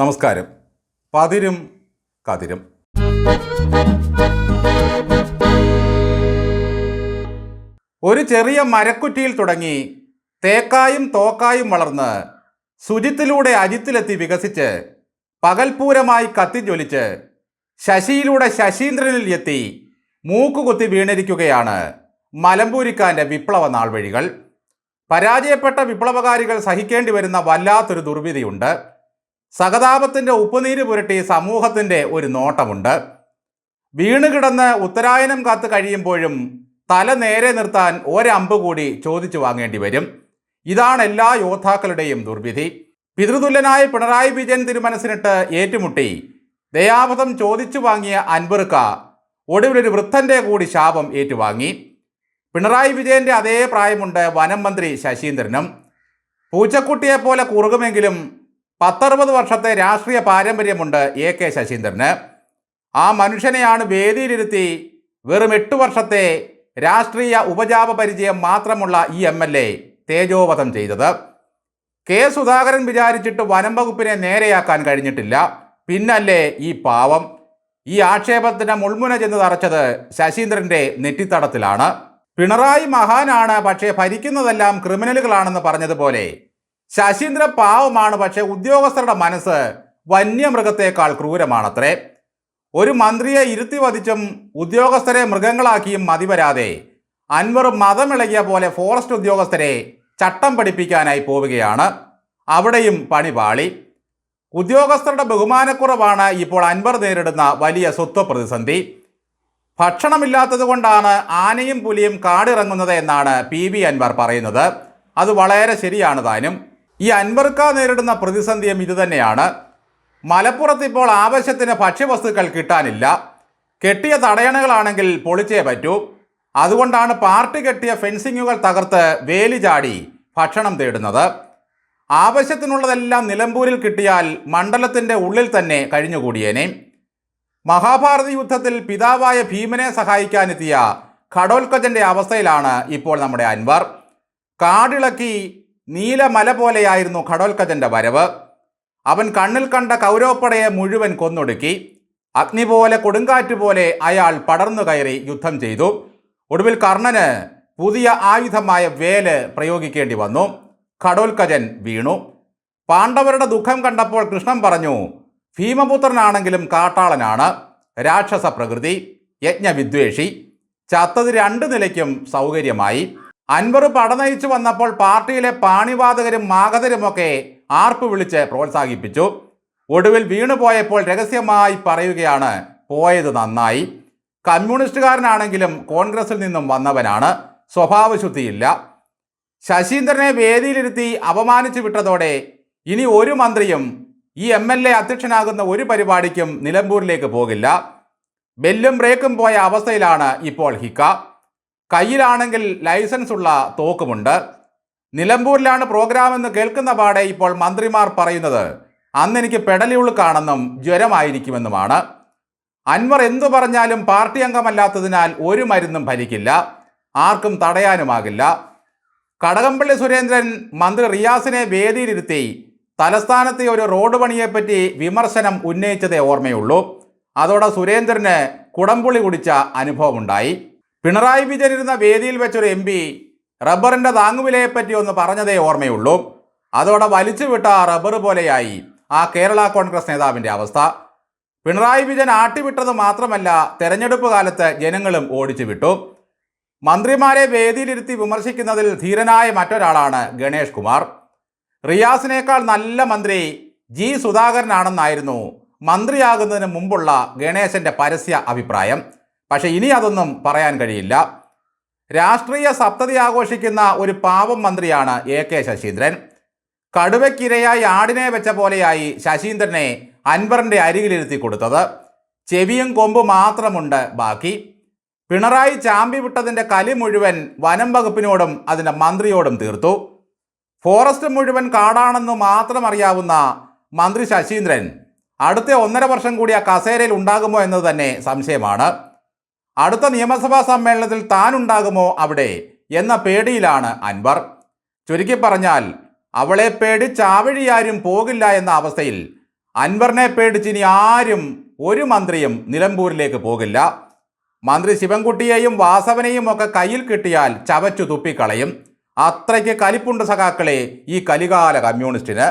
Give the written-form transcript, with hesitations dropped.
നമസ്കാരം. പതിരും കതിരും. ഒരു ചെറിയ മരക്കുറ്റിയിൽ തുടങ്ങി തേക്കായും തോക്കായും വളർന്ന് ശുചിത്തിലൂടെ അജിത്തിലെത്തി വികസിച്ച് പകൽപൂരമായി കത്തിജ്വലിച്ച് ശശിയിലൂടെ ശശീന്ദ്രനിൽ എത്തി മൂക്കുകുത്തി വീണിരിക്കുകയാണ് മലമ്പൂരിക്കാൻ്റെ വിപ്ലവ നാൾവഴികൾ. പരാജയപ്പെട്ട വിപ്ലവകാരികൾ സഹിക്കേണ്ടി വരുന്ന വല്ലാത്തൊരു ദുർവിധിയുണ്ട്. സഹതാപത്തിൻ്റെ ഉപ്പുനീര് പുരട്ടി സമൂഹത്തിൻ്റെ ഒരു നോട്ടമുണ്ട്. വീണുകിടന്ന് ഉത്തരായനം കാത്ത് കഴിയുമ്പോഴും തല നേരെ നിർത്താൻ ഒരമ്പ് കൂടി ചോദിച്ചു വാങ്ങേണ്ടി വരും. ഇതാണ് എല്ലാ യോദ്ധാക്കളുടെയും ദുർവിധി. പിതൃതുല്യനായ പിണറായി വിജയൻ തിരുമനസിനിട്ട് ഏറ്റുമുട്ടി ദയാവധം ചോദിച്ചു വാങ്ങിയ അൻവറുക്ക ഒടുവിലൊരു വൃദ്ധൻ്റെ കൂടി ശാപം ഏറ്റുവാങ്ങി. പിണറായി വിജയൻ്റെ അതേ പ്രായമുണ്ട് വനം മന്ത്രി ശശീന്ദ്രനും. പൂച്ചക്കുട്ടിയെപ്പോലെ കുറുകുമെങ്കിലും 10-60 വർഷത്തെ രാഷ്ട്രീയ പാരമ്പര്യമുണ്ട് AK ശശീന്ദ്രന്. ആ മനുഷ്യനെയാണ് വേദിയിലിരുത്തി വെറും 8 വർഷത്തെ രാഷ്ട്രീയ ഉപജാപ പരിചയം മാത്രമുള്ള ഈ MLA തേജോവധം ചെയ്തത്. K സുധാകരൻ വിചാരിച്ചിട്ട് വനം വകുപ്പിനെ നേരെയാക്കാൻ കഴിഞ്ഞിട്ടില്ല. പിന്നല്ലേ ഈ പാവം. ഈ ആക്ഷേപത്തിന് മുൾമുന ചെന്ന് തറച്ചത് ശശീന്ദ്രൻ്റെ നെറ്റിത്തടത്തിലാണ്. പിണറായി മഹാനാണ്, പക്ഷേ ഭരിക്കുന്നതെല്ലാം ക്രിമിനലുകളാണെന്ന് പറഞ്ഞതുപോലെ ശശീന്ദ്ര പാവമാണ്, പക്ഷേ ഉദ്യോഗസ്ഥരുടെ മനസ്സ് വന്യമൃഗത്തേക്കാൾ ക്രൂരമാണത്രേ. ഒരു മന്ത്രിയെ ഇരുത്തി വധിച്ചും ഉദ്യോഗസ്ഥരെ മൃഗങ്ങളാക്കിയും മതിവരാതെ അൻവർ മതമിളകിയ പോലെ ഫോറസ്റ്റ് ഉദ്യോഗസ്ഥരെ ചട്ടം പഠിപ്പിക്കാനായി പോവുകയാണ്. അവിടെയും പണി പാളി. ഉദ്യോഗസ്ഥരുടെ ബഹുമാനക്കുറവാണ് ഇപ്പോൾ അൻവർ നേരിടുന്ന വലിയ സ്വത്വ പ്രതിസന്ധി. ഭക്ഷണമില്ലാത്തത് കൊണ്ടാണ് ആനയും പുലിയും കാടിറങ്ങുന്നത് എന്നാണ് PV അൻവർ പറയുന്നത്. അത് വളരെ ശരിയാണ് താനും. ഈ അൻവർക്ക നേരിടുന്ന പ്രതിസന്ധിയും ഇതുതന്നെയാണ്. മലപ്പുറത്ത് ഇപ്പോൾ ആവശ്യത്തിന് ഭക്ഷ്യവസ്തുക്കൾ കിട്ടാനില്ല. കെട്ടിയ തടയണകളാണെങ്കിൽ പൊളിച്ചേ പറ്റൂ. അതുകൊണ്ടാണ് പാർട്ടി കെട്ടിയ ഫെൻസിങ്ങുകൾ തകർത്ത് വേലി ചാടി ഭക്ഷണം തേടുന്നത്. ആവശ്യത്തിനുള്ളതെല്ലാം നിലമ്പൂരിൽ കിട്ടിയാൽ മണ്ഡലത്തിൻ്റെ ഉള്ളിൽ തന്നെ കഴിഞ്ഞുകൂടിയേനെ. മഹാഭാരത യുദ്ധത്തിൽ പിതാവായ ഭീമനെ സഹായിക്കാനെത്തിയ ഘടോൽക്കജൻ്റെ അവസ്ഥയിലാണ് ഇപ്പോൾ നമ്മുടെ അൻവർ. കാടിളക്കി നീലമല പോലെയായിരുന്നു ഘടോൽക്കജൻ്റെ വരവ്. അവൻ കണ്ണിൽ കണ്ട കൗരവപ്പടയെ മുഴുവൻ കൊന്നൊടുക്കി. അഗ്നി പോലെ കൊടുങ്കാറ്റ് പോലെ അയാൾ പടർന്നു കയറി യുദ്ധം ചെയ്തു. ഒടുവിൽ കർണന് പുതിയ ആയുധമായ വേല് പ്രയോഗിക്കേണ്ടി വന്നു. ഘടോൽക്കജൻ വീണു. പാണ്ഡവരുടെ ദുഃഖം കണ്ടപ്പോൾ കൃഷ്ണൻ പറഞ്ഞു, ഭീമപുത്രനാണെങ്കിലും കാട്ടാളനാണ്, രാക്ഷസ പ്രകൃതി, യജ്ഞവിദ്വേഷി. ചത്തത് 2 നിലയ്ക്കും സൗകര്യമായി. അൻവർ പടനയിച്ചു വന്നപ്പോൾ പാർട്ടിയിലെ പാണിവാതകരും മാഗധരുമൊക്കെ ആർപ്പ് വിളിച്ച് പ്രോത്സാഹിപ്പിച്ചു. ഒടുവിൽ വീണുപോയപ്പോൾ രഹസ്യമായി പറയുകയാണ്, പോയത് നന്നായി. കമ്മ്യൂണിസ്റ്റുകാരനാണെങ്കിലും കോൺഗ്രസിൽ നിന്നും വന്നവനാണ്, സ്വഭാവശുദ്ധിയില്ല. ശശീന്ദ്രനെ വേദിയിലിരുത്തി അപമാനിച്ചു വിട്ടതോടെ ഇനി ഒരു മന്ത്രിയും ഈ MLA അധ്യക്ഷനാകുന്ന ഒരു പരിപാടിക്കും നിലമ്പൂരിലേക്ക് പോകില്ല. ബെല്ലും ബ്രേക്കും പോയ അവസ്ഥയിലാണ് ഇപ്പോൾ ഹിക്ക. കയ്യിലാണെങ്കിൽ ലൈസൻസ് ഉള്ള തോക്കുമുണ്ട്. നിലമ്പൂരിലാണ് പ്രോഗ്രാം എന്ന് കേൾക്കുന്ന പാടെ ഇപ്പോൾ മന്ത്രിമാർ പറയുന്നത് അന്നെനിക്ക് പെടലിയുളുക്കാണെന്നും ജ്വരമായിരിക്കുമെന്നുമാണ്. അൻവർ എന്തു പറഞ്ഞാലും പാർട്ടി അംഗമല്ലാത്തതിനാൽ ഒരു മരുന്നും ഫലിക്കില്ല, ആർക്കും തടയാനുമാകില്ല. കടകംപള്ളി സുരേന്ദ്രൻ മന്ത്രി റിയാസിനെ വേദിയിലിരുത്തി തലസ്ഥാനത്തെ ഒരു റോഡ് പണിയെപ്പറ്റി വിമർശനം ഉന്നയിച്ചതേ ഓർമ്മയുള്ളൂ. അതോടെ സുരേന്ദ്രന് കുടംപുളി കുടിച്ച അനുഭവമുണ്ടായി. പിണറായി വിജയൻ ഇരുന്ന വേദിയിൽ വെച്ചൊരു MP റബ്ബറിൻ്റെ താങ്ങുവിലയെപ്പറ്റി ഒന്ന് പറഞ്ഞതേ ഓർമ്മയുള്ളൂ. അതോടെ വലിച്ചുവിട്ട റബ്ബർ പോലെയായി ആ കേരള കോൺഗ്രസ് നേതാവിൻ്റെ അവസ്ഥ. പിണറായി വിജയൻ ആട്ടിവിട്ടത് മാത്രമല്ല, തെരഞ്ഞെടുപ്പ് കാലത്ത് ജനങ്ങളും ഓടിച്ചു വിട്ടു. മന്ത്രിമാരെ വേദിയിലിരുത്തി വിമർശിക്കുന്നതിൽ ധീരനായ മറ്റൊരാളാണ് ഗണേഷ് കുമാർ. റിയാസിനേക്കാൾ നല്ല മന്ത്രി G സുധാകരനാണെന്നായിരുന്നു മന്ത്രിയാകുന്നതിന് മുമ്പുള്ള ഗണേശൻ്റെ പരസ്യ അഭിപ്രായം. പക്ഷേ ഇനി അതൊന്നും പറയാൻ കഴിയില്ല. രാഷ്ട്രീയ സപ്തതി ആഘോഷിക്കുന്ന ഒരു പാവം മന്ത്രിയാണ് AK ശശീന്ദ്രൻ. കടുവയ്ക്കിരയായി ആടിനെ വെച്ച പോലെയായി ശശീന്ദ്രനെ അൻവറിൻ്റെ അരികിലിരുത്തി കൊടുത്തത്. ചെവിയും കൊമ്പ് മാത്രമുണ്ട് ബാക്കി. പിണറായി ചാമ്പി വിട്ടതിൻ്റെ കലി മുഴുവൻ വനം വകുപ്പിനോടും അതിൻ്റെ മന്ത്രിയോടും തീർത്തു. ഫോറസ്റ്റ് മുഴുവൻ കാടാണെന്ന് മാത്രം അറിയാവുന്ന മന്ത്രി ശശീന്ദ്രൻ അടുത്ത 1.5 വർഷം കൂടി ആ കസേരയിൽ ഉണ്ടാകുമോ എന്നത് തന്നെ സംശയമാണ്. അടുത്ത നിയമസഭാ സമ്മേളനത്തിൽ താൻ ഉണ്ടാകുമോ അവിടെ എന്ന പേടിയിലാണ് അൻവർ. ചുരുക്കി പറഞ്ഞാൽ അവളെ പേടി ചാവഴിയാരും പോകില്ല എന്ന അവസ്ഥയിൽ അൻവറിനെ പേടിച്ച് ഇനി ആരും ഒരു മന്ത്രിയും നിലമ്പൂരിലേക്ക് പോകില്ല. മന്ത്രി ശിവൻകുട്ടിയെയും വാസവനെയും ഒക്കെ കയ്യിൽ കിട്ടിയാൽ ചവച്ചു തുപ്പിക്കളയും. അത്രയ്ക്ക് കലിപ്പുണ്ട് സഖാക്കളെ ഈ കലികാല കമ്മ്യൂണിസ്റ്റിന്.